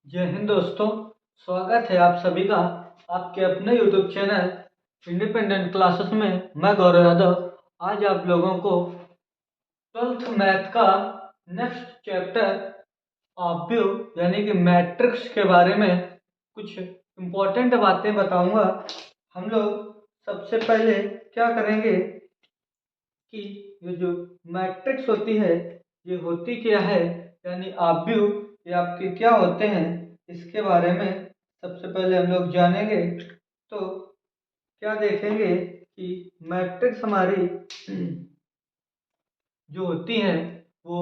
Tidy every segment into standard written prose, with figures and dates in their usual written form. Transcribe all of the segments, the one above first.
जय हिंद दोस्तों। स्वागत है आप सभी का आपके अपने YouTube चैनल इंडिपेंडेंट क्लासेस में। मैं गौरव यादव आज आप लोगों को 12th मैथ का नेक्स्ट चैप्टर ऑब्व्यू यानी कि मैट्रिक्स के बारे में कुछ इम्पोर्टेंट बातें बताऊंगा। हम लोग सबसे पहले क्या करेंगे कि ये जो मैट्रिक्स होती है ये होती क्या है, यानी ऑब्व्यू ये आपके क्या होते हैं, इसके बारे में सबसे पहले हम लोग जानेंगे। तो क्या देखेंगे कि मैट्रिक्स हमारी जो होती हैं वो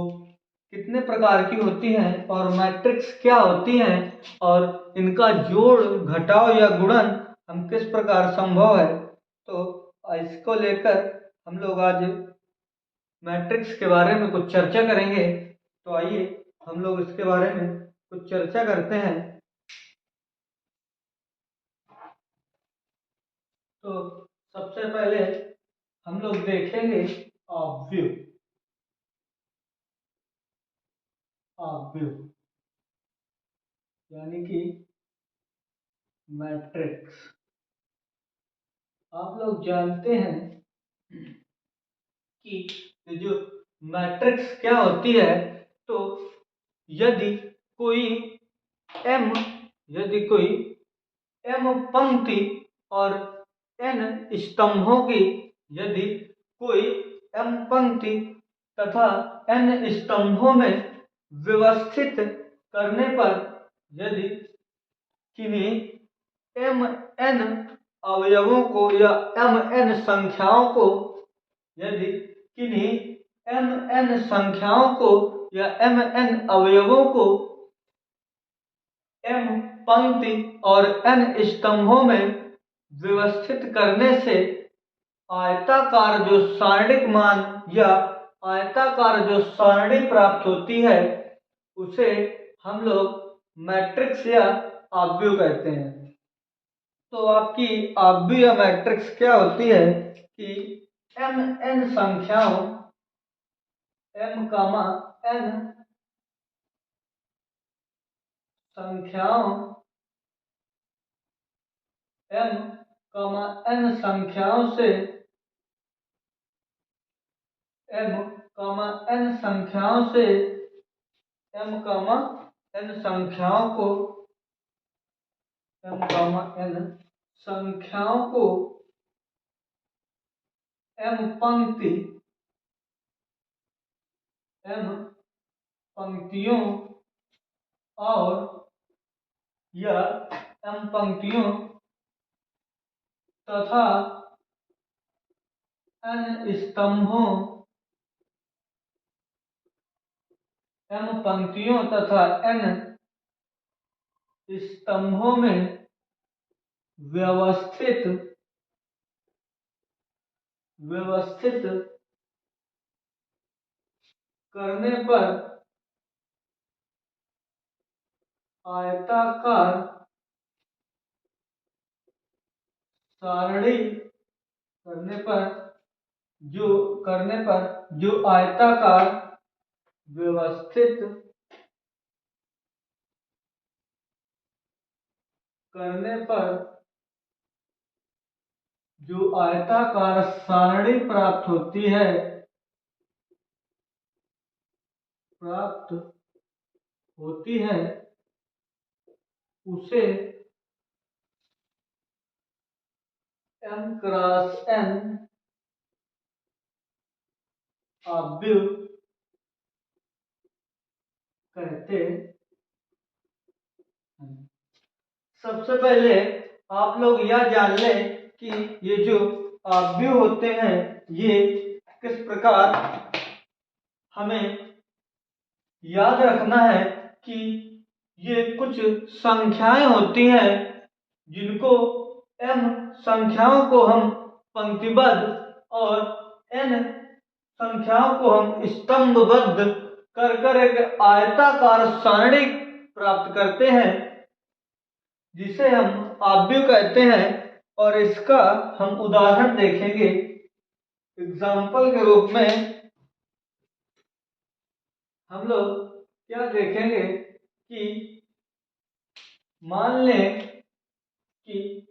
कितने प्रकार की होती हैं और मैट्रिक्स क्या होती हैं और इनका जोड़ घटाव या गुणन हम किस प्रकार संभव है। तो इसको लेकर हम लोग आज मैट्रिक्स के बारे में कुछ चर्चा करेंगे। तो आइए हम लोग इसके बारे में कुछ चर्चा करते हैं। तो सबसे पहले हम लोग देखेंगे ऑब्व्यू। ऑब्व्यू यानी कि मैट्रिक्स। आप लोग जानते हैं कि ये जो मैट्रिक्स क्या होती है। तो यदि कोई एम यदि कोई एम पंक्ति और एन स्तंभों की यदि कोई एम पंक्ति तथा एन स्तंभों में व्यवस्थित करने पर यदि किन्हीं एम एन अवयवों को या एम एन संख्याओं को यदि किन्हीं एम एन संख्याओं को या एम एन अवयवों को एम पंक्ति और एन स्तंभों में व्यवस्थित करने से आयताकार जो सारणिक मान या आयताकार जो सारणी प्राप्त होती है उसे हम लोग मैट्रिक्स या ऑब्व्यू कहते हैं। तो आपकी ऑब्व्यू या मैट्रिक्स क्या होती है कि एम एन संख्याओं एम कामा एन संख्याओं एम कामा एन संख्याओं से एम कामा एन संख्याओं से एम कामा एन संख्याओं को एम कामा एन संख्याओं को एम पंक्ति एम पंक्तियों और या एम पंक्तियों तथा एन स्तंभों एम पंक्तियों तथा एन स्तंभों में व्यवस्थित व्यवस्थित करने पर आयताकार सारणी करने पर जो आयताकार व्यवस्थित करने पर जो आयताकार सारणी प्राप्त होती है उसे एम क्रॉस एन ऑब्व्यू कहते हैं। सबसे पहले आप लोग यह जान लें कि ये जो ऑब्व्यू होते हैं ये किस प्रकार हमें याद रखना है कि ये कुछ संख्याएं होती हैं जिनको एम संख्याओं को हम पंक्तिबद्ध और एन संख्याओं को हम स्तंभबद्ध कर एक आयताकार सारणी प्राप्त करते हैं जिसे हम ऑब्व्यू कहते हैं। और इसका हम उदाहरण देखेंगे। एग्जाम्पल के रूप में हम लोग क्या देखेंगे कि मान लें कि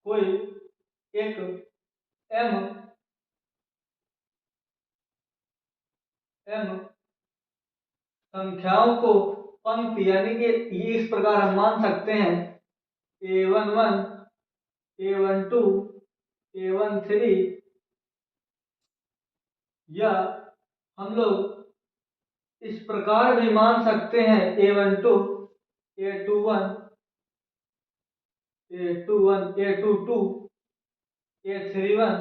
कोई एक m संख्याओं को पंक्ति, यानी कि ये इस प्रकार हम मान सकते हैं A11, A12, A13, या हम लोग इस प्रकार भी मान सकते हैं A12, A21, A21, A22, A31,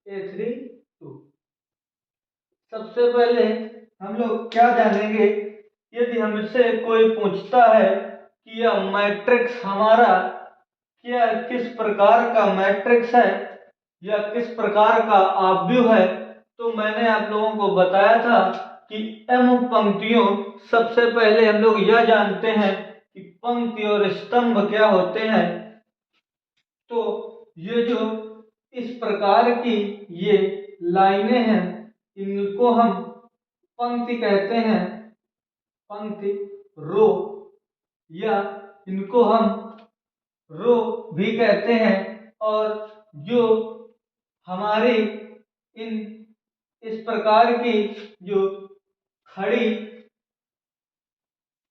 A32। सबसे पहले हम लोग क्या जानेंगे, यदि हमसे कोई पूछता है कि यह मैट्रिक्स हमारा क्या किस प्रकार का मैट्रिक्स है या किस प्रकार का आव्यूह है, तो मैंने आप लोगों को बताया था कि m पंक्तियों, सबसे पहले हम लोग यह जानते हैं कि पंक्ति और स्तंभ क्या होते हैं। तो ये जो इस प्रकार की ये लाइनें हैं, इनको हम पंक्ति कहते हैं, पंक्ति रो, या इनको हम रो भी कहते हैं। और जो हमारी इन इस प्रकार की जो खड़ी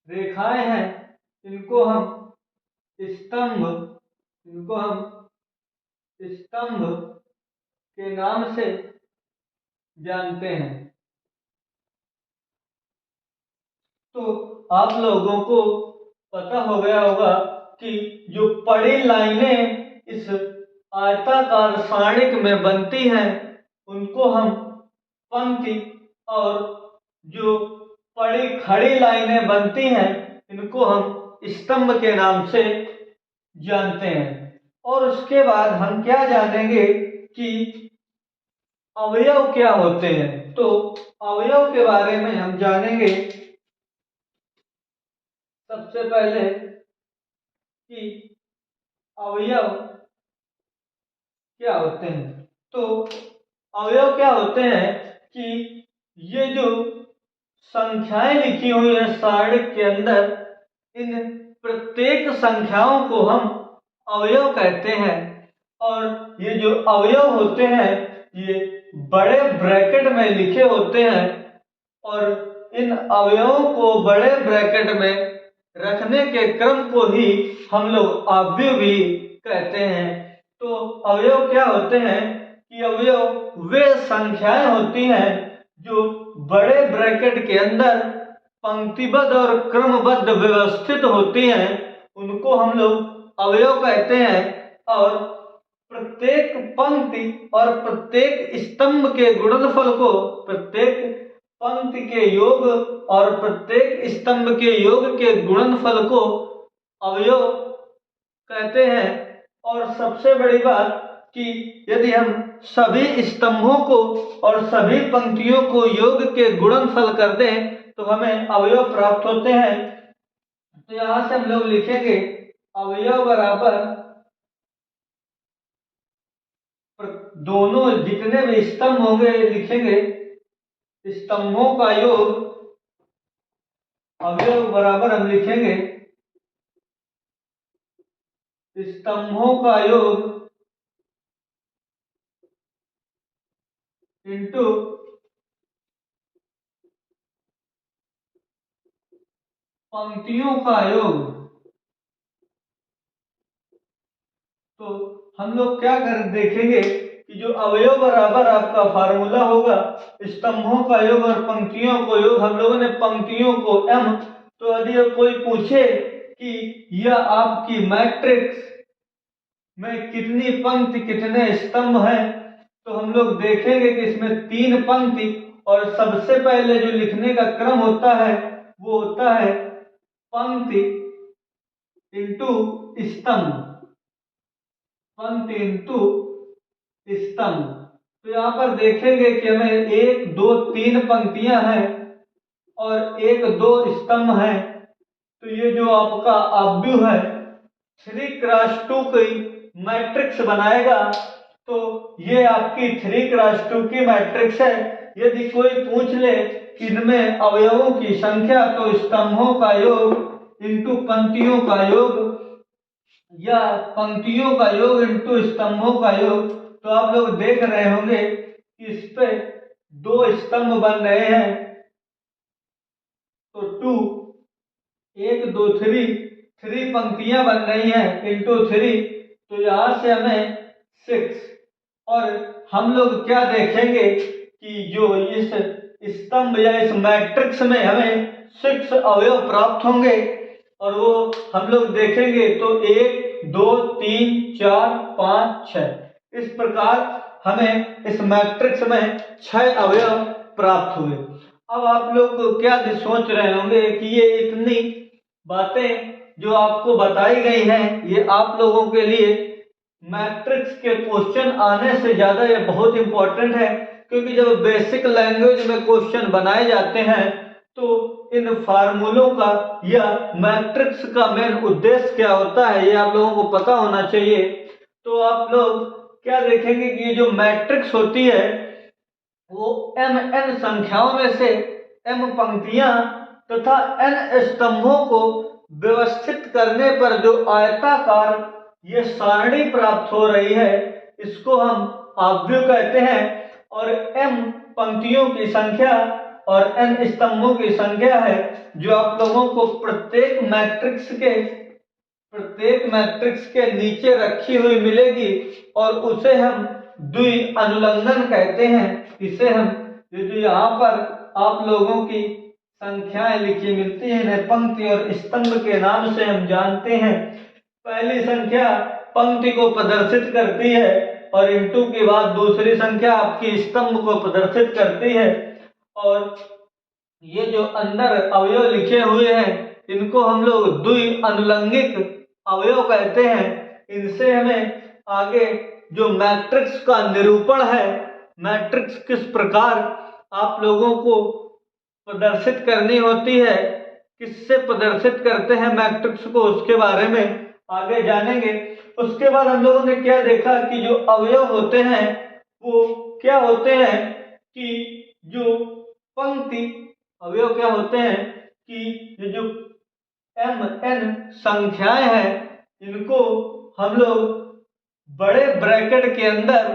रेखाएं हैं, इनको हम स्तंभ के नाम से जानते हैं। तो आप लोगों को पता हो गया होगा कि जो पड़ी लाइनें इस आयताकार सारणिक में बनती हैं, उनको हम पंक्ति, और जो पड़ी खड़ी लाइनें बनती हैं, इनको हम स्तंभ के नाम से जानते हैं। और उसके बाद हम क्या जानेंगे कि अवयव क्या होते हैं। तो अवयव के बारे में हम जानेंगे सबसे पहले कि अवयव क्या होते हैं। तो अवयव क्या होते हैं कि ये जो संख्याएं लिखी हुई है सारणिक के अंदर, इन प्रत्येक संख्याओं को हम अवयव कहते हैं। और ये जो अवयव होते हैं, ये बड़े ब्रैकेट में लिखे होते हैं, और इन अवयवों को बड़े ब्रैकेट में रखने के क्रम को ही हम लोग अवयव भी कहते हैं। तो अवयव क्या होते हैं कि अवयव वे संख्याएं होती हैं जो बड़े ब्रैकेट के अंदर पंक्तिबद्ध और क्रमबद्ध व्यवस्थित होती हैं, उनको हम लोग अवयव कहते हैं। और प्रत्येक पंक्ति और प्रत्येक स्तंभ के गुणनफल को, प्रत्येक पंक्ति के योग और प्रत्येक स्तंभ के योग के गुणनफल को अवयव कहते हैं। और सबसे बड़ी बात कि यदि हम सभी स्तंभों को और सभी पंक्तियों को योग के गुणनफल कर दें, तो हमें अवयव प्राप्त होते हैं। तो यहां से हम लोग लिखेंगे अवयव बराबर दोनों जितने भी स्तंभ होंगे लिखेंगे स्तंभों का योग। अवयव बराबर हम लिखेंगे स्तंभों का योग इंटू पंक्तियों का योग। तो हम लोग क्या कर देखेंगे कि जो अवयव बराबर आपका फार्मूला होगा स्तंभों का योग और पंक्तियों को योग, हम लोगों ने पंक्तियों को m। तो यदि कोई पूछे कि यह आपकी मैट्रिक्स में कितनी पंक्ति कितने स्तंभ हैं, तो हम लोग देखेंगे कि इसमें 3 पंक्ति, और सबसे पहले जो लिखने का क्रम होता है वो होता है पंक्ति इंटू स्तंभ, पंक्ति इंटू स्तंभ। तो यहाँ पर देखेंगे कि हमें 1 2 3 पंक्तियां हैं और 1 2 स्तंभ हैं। तो ये जो आपका अवयव है 3x2 की मैट्रिक्स बनाएगा। तो ये आपकी 3x2 की मैट्रिक्स है, यदि कोई पूछ ले कि इनमें अवयवों की संख्या, तो स्तंभों का योग इंटू पंक्तियों का योग या पंक्तियों का योग इंटू स्तंभों का योग, तो आप लोग देख रहे होंगे कि इस पे 2 स्तंभ बन रहे हैं, तो 2 1 2 3 पंक्तियां बन रही हैं इंटू 3, तो यहां से हमें 6। और हम लोग क्या देखेंगे कि जो इस स्तंभ या इस मैट्रिक्स में हमें 6 अवयव प्राप्त होंगे, और वो हम लोग देखेंगे तो 1 2 3 4 5 6 इस प्रकार हमें इस मैट्रिक्स में 6 अवयव प्राप्त हुए। अब आप लोग क्या सोच रहे होंगे कि ये इतनी बातें जो आपको बताई गई हैं, ये आप लोगों के लिए मैट्रिक्स के क्वेश्चन आने से ज्यादा ये बहुत इंपॉर्टेंट है, क्योंकि जब बेसिक लैंग्वेज में क्वेश्चन बनाए जाते हैं तो इन फार्मूलों का या मैट्रिक्स का मेन उद्देश्य क्या होता है ये आप लोगों को पता होना चाहिए। तो आप लोग क्या देखेंगे कि ये जो मैट्रिक्स होती है वो n संख्याओं में से m पंक्तियां तथा n स्तंभों को व्यवस्थित करने पर जो आयताकार ये सारणी प्राप्त हो रही है, इसको हम आव्यूह कहते हैं। और m पंक्तियों की संख्या और n स्तंभों की संख्या है, जो आप लोगों को प्रत्येक मैट्रिक्स के नीचे रखी हुई मिलेगी, और उसे हम द्वि अनुलंघन कहते हैं। इसे हम जो यहाँ पर आप लोगों की संख्याएं लिखी मिलती है, इन्हें पंक्ति और स्तंभ के नाम से हम जानते हैं। पहली संख्या पंक्ति को प्रदर्शित करती है, और इंटू के बाद दूसरी संख्या आपकी स्तंभ को प्रदर्शित करती है। और ये जो अंदर अवयव लिखे हुए हैं, इनको हम लोग द्वि अनुलंघिक अवयव कहते हैं। इनसे हमें आगे जो मैट्रिक्स का निरूपण है, मैट्रिक्स किस प्रकार आप लोगों को प्रदर्शित करनी होती है, किससे प्रदर्शित करते हैं मैट्रिक्स को, उसके बारे में आगे जानेंगे। उसके बाद हम लोगों ने क्या देखा कि जो अवयव होते हैं वो क्या होते हैं कि जो पंक्ति अवयव क्या होते हैं कि ये जो mn संख्याएं हैं, इनको हम लोग बड़े ब्रैकेट के अंदर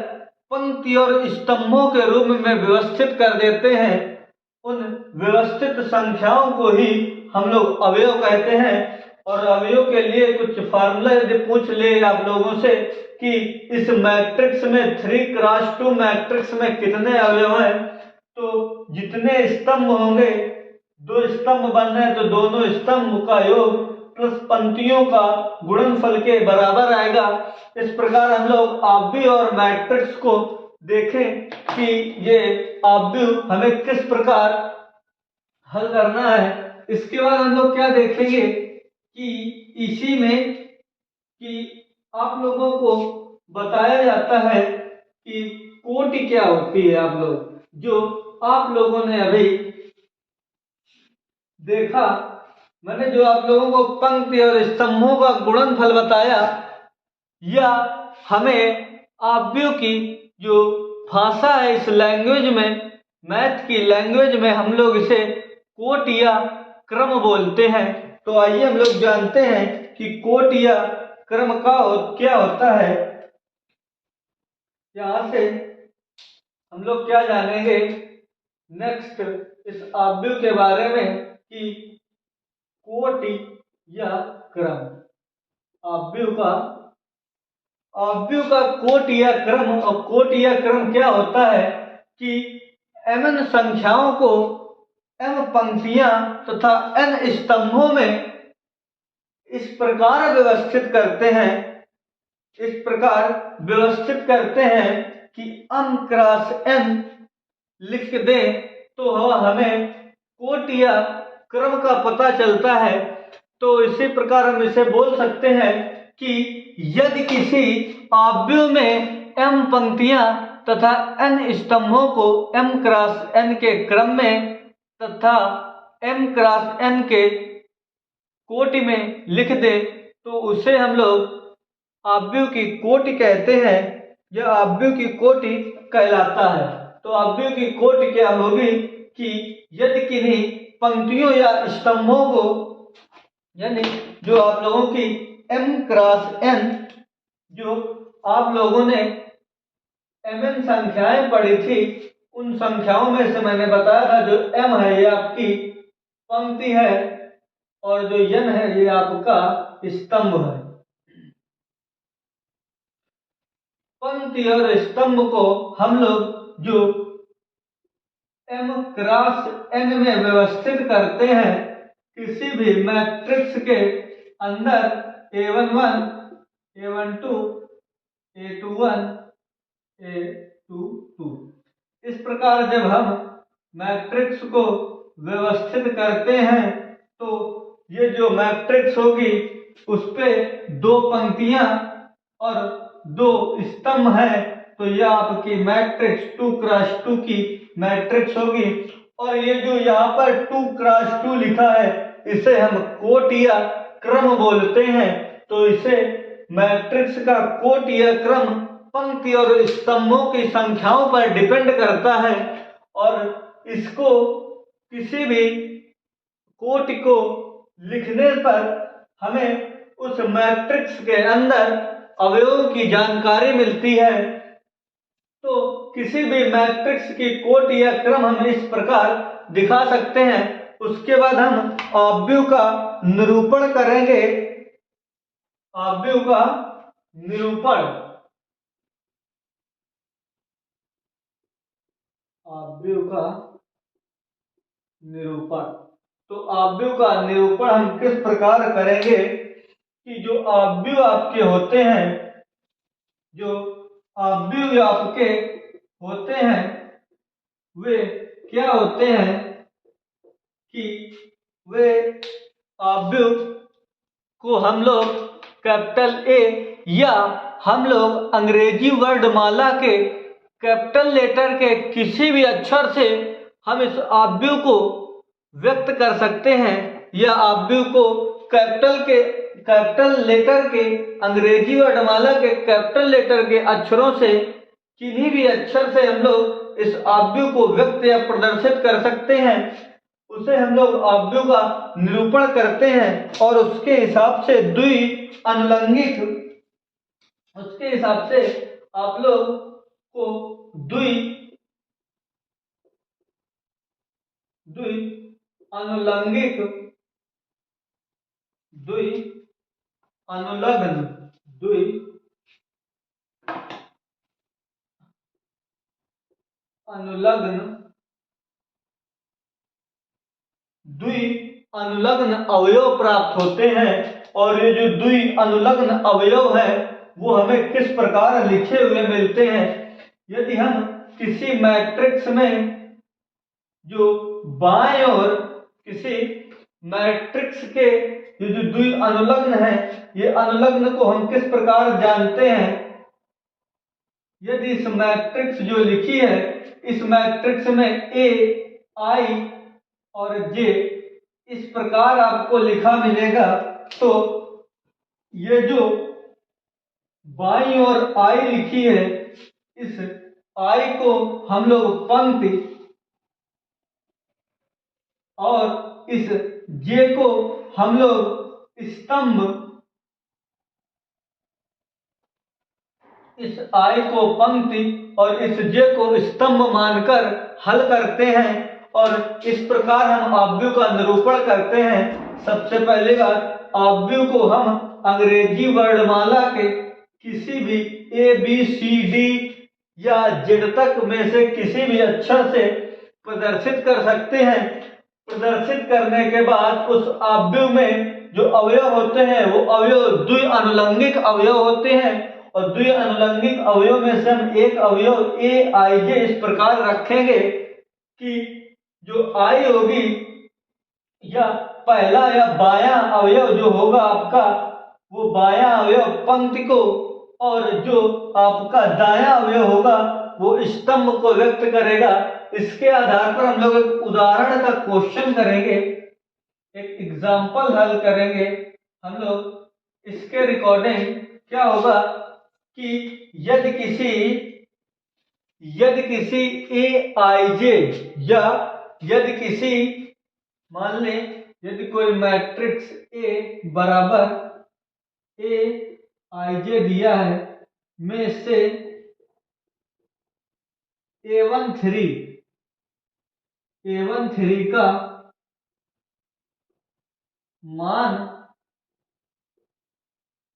पंक्ति और स्तंभों के रूप में व्यवस्थित कर देते हैं। उन व्यवस्थित संख्याओं को ही हम लोग अवयव कहते हैं। और अवयव के लिए कुछ फार्मूला यदि पूछ ले आप लोगों से कि इस मैट्रिक्स में 3x2 मैट्रिक्स में कितने अवयव हैं, तो जितने स्तंभ होंगे, 2 स्तंभ बन रहे हैं तो दोनों स्तंभ का योग प्लस पंक्तियों का गुणनफल के बराबर आएगा। इस प्रकार हम लोग आव्यूह और मैट्रिक्स को देखें कि ये आव्यूह हमें किस प्रकार हल करना है। इसके बाद हम लोग क्या देखेंगे कि इसी में कि आप लोगों को बताया जाता है कि कोटि क्या होती है। आप लोग जो आप लोगों ने अभी देखा, मैंने जो आप लोगों को पंक्ति और स्तंभों का गुणनफल बताया, या हमें आव्यूह की जो भाषा है इस लैंग्वेज में, मैथ की लैंग्वेज में हम लोग इसे कोट या क्रम बोलते हैं। तो आइए हम लोग जानते हैं कि कोट या क्रम क्या होता है। यहां से हम लोग क्या जानेंगे नेक्स्ट इस आव्यूह के बारे में कि कोटि या क्रम, आव्यूह का कोट या क्रम। और कोट या क्रम क्या होता है कि mn संख्याओं को m पंक्तियां तथा n स्तंभों में इस प्रकार व्यवस्थित करते हैं कि m क्रॉस n लिख दे तो हमें कोट या क्रम का पता चलता है। तो इसी प्रकार हम इसे बोल सकते हैं कि यदि किसी आव्यूह में m पंक्तियां तथा n स्तंभों को m क्रॉस n के क्रम में तथा m क्रॉस n के कोटि में लिख दे तो उसे हम लोग आव्यूह की कोटि कहते हैं, यह आव्यूह की कोटि कहलाता है। तो अव्ययों की कोटि क्या होगी कि यदि किन्हीं पंक्तियों या स्तंभों को, यानी जो आप लोगों की m क्रॉस n, जो आप लोगों ने mn संख्याएं पढ़ी थी, उन संख्याओं में से मैंने बताया था जो m है ये आपकी पंक्ति है और जो n है ये आपका स्तंभ है। पंक्ति और स्तंभ को हम लोग जो m क्रॉस n में व्यवस्थित करते हैं, किसी भी मैट्रिक्स के अंदर a11, a12, a21, a22, इस प्रकार जब हम मैट्रिक्स को व्यवस्थित करते हैं तो ये जो मैट्रिक्स होगी उस पे दो पंक्तियां और दो स्तंभ है, तो यह आपकी मैट्रिक्स 2 क्रॉस 2 की मैट्रिक्स होगी। और ये जो यहाँ पर 2 क्रॉस 2 लिखा है इसे हम कोट या क्रम बोलते हैं। तो इसे मैट्रिक्स का कोट या क्रम पंक्ति और स्तंभों की संख्याओं पर डिपेंड करता है और इसको किसी भी कोटि को लिखने पर हमें उस मैट्रिक्स के अंदर अवयवों की जानकारी मिलती है। तो किसी भी मैट्रिक्स की कोटि या क्रम हम इस प्रकार दिखा सकते हैं। उसके बाद हम अवयव का निरूपण करेंगे। अवयव का निरूपण, अवयव का निरूपण, तो अवयव का निरूपण हम किस प्रकार करेंगे कि जो अवयव आपके होते हैं, जो अवयव आपके होते हैं वे क्या होते हैं कि वे अवयव को हम लोग कैपिटल ए या हम लोग अंग्रेजी वर्णमाला के कैपिटल लेटर के किसी भी अक्षर से हम इस अवयव को व्यक्त कर सकते हैं, या अवयव को कैपिटल लेटर के अंग्रेजी वर्णमाला के कैपिटल लेटर के अक्षरों से किन्हीं भी अक्षर से हम लोग इस अवयव को व्यक्त या प्रदर्शित कर सकते हैं। उसे हम लोग अवयव का निरूपण करते हैं और उसके हिसाब से द्वि अनुलंघिक, उसके हिसाब से आप लोग को द्वि अनुलंघिक, द्वि अनुलग्न, द्वि अनुलग्न, द्वि अनुलग्न अवयव प्राप्त होते हैं। और ये जो द्वि अनुलग्न अवयव है वो हमें किस प्रकार लिखे हुए मिलते हैं। यदि हम किसी मैट्रिक्स में जो बाएं और किसी मैट्रिक्स के ये जो द्वि अनुलग्न है, ये अनुलग्न को हम किस प्रकार जानते हैं। यदि इस मैट्रिक्स जो लिखी है, इस मैट्रिक्स में ए, आई और जे इस प्रकार आपको लिखा मिलेगा, तो ये जो बाई और आई लिखी है, इस आई को हम लोग पंक्ति और इस जे को हम लोग स्तंभ, इस आई को पंक्ति और इस जे को स्तंभ मानकर हल करते हैं और इस प्रकार हम अवयव का निरूपण करते हैं। सबसे पहली बात, अवयव को हम अंग्रेजी वर्णमाला के किसी भी ए बी सी डी या जेड तक में से किसी भी अक्षर से प्रदर्शित कर सकते हैं। प्रदर्शित करने के बाद उस अवयव में जो अवयव होते हैं वो अवयव द्वि अनुलंघिक अवयव होते हैं और द्वि अनुलंघिक अवयव में से हम एक अवयव ए आई जे इस प्रकार रखेंगे कि जो आई होगी या पहला या बायां अवयव जो होगा आपका, वो बायां अवयव पंक्ति को और जो आपका दायां अवयव होगा वो स्तंभ को व्यक्त करेगा। इसके आधार पर हम लोग एक उदाहरण का क्वेश्चन करेंगे, एक एग्जाम्पल हल करेंगे हम लोग। इसके रिकॉर्डिंग क्या होगा कि यदि किसी यदि किसी ए आई जे या यदि किसी मान लें यदि कोई मैट्रिक्स ए बराबर ए आई जे दिया है में से A13 का मान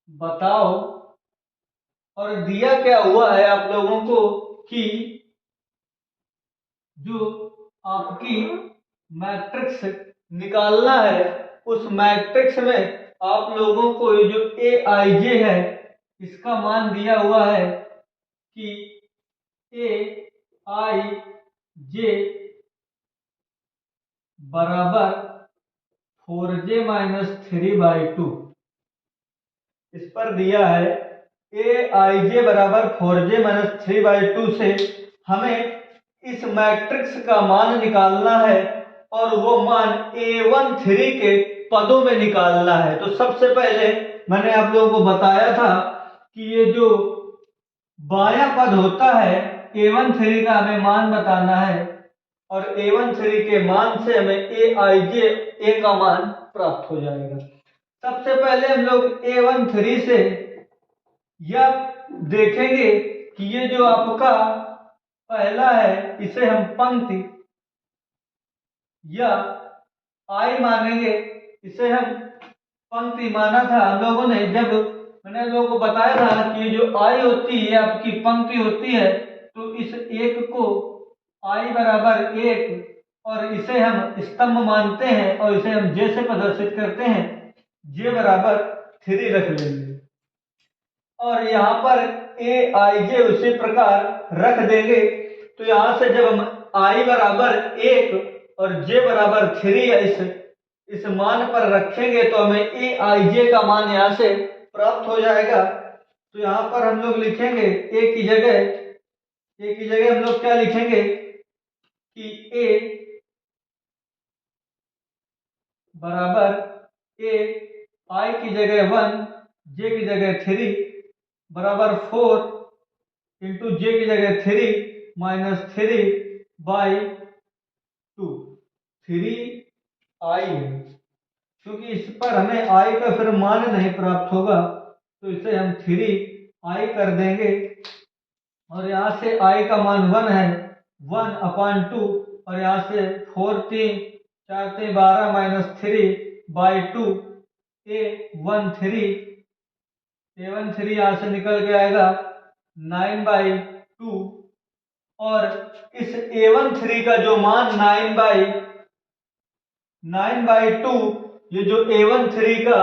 बताओ और दिया क्या हुआ है आप लोगों को कि जो आपकी मैट्रिक्स निकालना है उस मैट्रिक्स में आप लोगों को ये जो ए आई जे है इसका मान दिया हुआ है कि ए आई जे बराबर 4j-3/2। इस पर दिया है ए आई जे बराबर 4j-3/2 से हमें इस मैट्रिक्स का मान निकालना है और वो मान A13 के पदों में निकालना है। तो सबसे पहले मैंने आप लोगों को बताया था कि ये जो बायां पद होता है A13 का हमें मान बताना है और A13 के मान से हमें ए आई जे ए का मान प्राप्त हो जाएगा। सबसे पहले हम लोग A13 से यह देखेंगे कि ये जो आपका पहला है इसे हम पंक्ति या आई मानेंगे, इसे हम पंक्ति माना था हम लोगों ने जब मैंने आप लोगों को बताया था कि ये जो आई होती है आपकी पंक्ति होती है तो इस एक को आई बराबर 1 और इसे हम स्तंभ मानते हैं और इसे हम जे से प्रदर्शित करते हैं, जे बराबर 3 रख लेंगे और यहाँ पर ए आई जे उसी प्रकार रख देंगे। तो यहाँ से जब हम आई बराबर 1 और जे बराबर 3 इस मान पर रखेंगे तो हमें ए आई जे का मान यहाँ से प्राप्त हो जाएगा। तो यहाँ पर हम लोग लिखेंगे ए की जगह हम लोग क्या लिखेंगे कि ए बराबर ए आई की जगह 1 जे की जगह 3 बराबर 4 इंटू जे की जगह 3-3/2 3 आई है क्योंकि इस पर हमें आई का फिर मान नहीं प्राप्त होगा तो इसे हम 3 आई कर देंगे और यहाँ से आई का मान 1 है 1/2 और यहाँ से 4-3-4-12 A13 यहाँ से निकल के आएगा 9/2 और इस A13 का जो मान 9/2 ये जो A13 का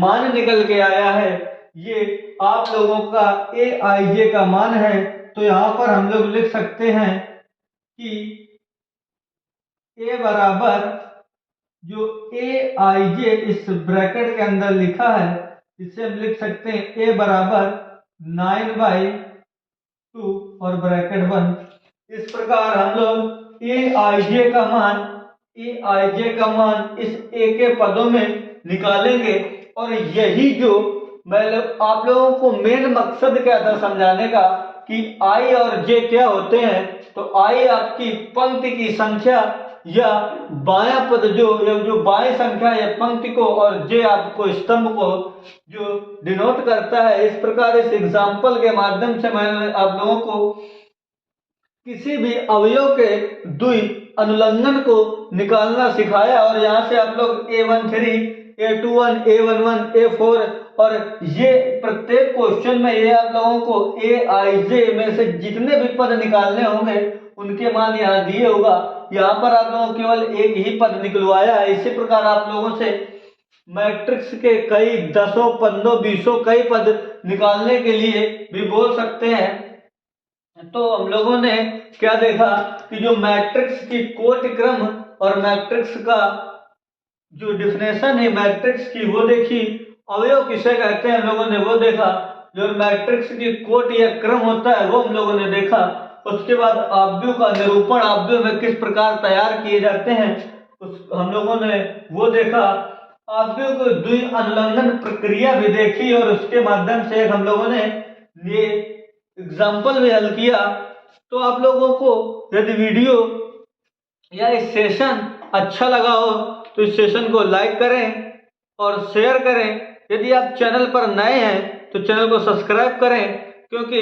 मान निकल के आया है ये आप लोगों का ए आई जे का मान है। तो यहाँ पर हम लोग लिख सकते हैं कि ए बराबर जो ए आई जे इस ब्रैकेट के अंदर लिखा है इसे हम लिख सकते हैं ए बराबर 9/2 और ब्रैकेट बंद। इस प्रकार हम लोग ए आई जे का मान इस ए के पदों में निकालेंगे और यही जो मैं आप लोगों को मेन मकसद क्या था समझाने का कि आई और जे क्या होते हैं। तो आई आपकी पंक्ति की संख्या या बायां पद जो बाएं संख्या है पंक्ति को और जे आपको स्तंभ को जो डिनोट करता है। इस प्रकार इस एग्जाम्पल के माध्यम से मैंने आप लोगों को किसी भी अवयव के द्वि अनुलंघन को निकालना सिखाया और यहाँ से आप लोग A13 A21 A11 A4 और ये प्रत्येक क्वेश्चन में ये आप लोगों को ए आई जे में से जितने भी पद निकालने होंगे उनके मान यहाँ दिए होगा। यहाँ पर आप लोगों को केवल एक ही पद निकलवाया है। इसी प्रकार आप लोगों से मैट्रिक्स के कई 10, 15, 20 कई पद निकालने के लिए भी बोल सकते हैं। तो हम लोगों ने क्या देखा कि जो मैट्रिक्स की कोटि क्रम और मैट्रिक्स का जो डिफिनेशन है मैट्रिक्स की वो देखी, अवयव किसे कहते हैं हम लोगों ने वो देखा, जो मैट्रिक्स की कोटि या क्रम होता है वो हम लोगों ने देखा। उसके बाद आव्यूह का निरूपण, आव्यूह में किस प्रकार तैयार किए जाते हैं उस हम लोगों ने वो देखा। आव्यूह को द्वि अनुलंघन प्रक्रिया भी देखी और उसके माध्यम से हम लोगों ने ये एग्जाम्पल भी हल किया तो आप लोगों को यदि वीडियो या इस सेशन अच्छा लगा हो तो इस सेशन को लाइक करें और शेयर करें। यदि आप चैनल पर नए हैं तो चैनल को सब्सक्राइब करें, क्योंकि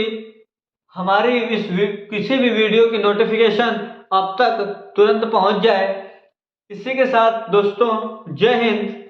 हमारी इस किसी भी वीडियो की नोटिफिकेशन आप तक तुरंत पहुंच जाए। इसी के साथ दोस्तों, जय हिंद।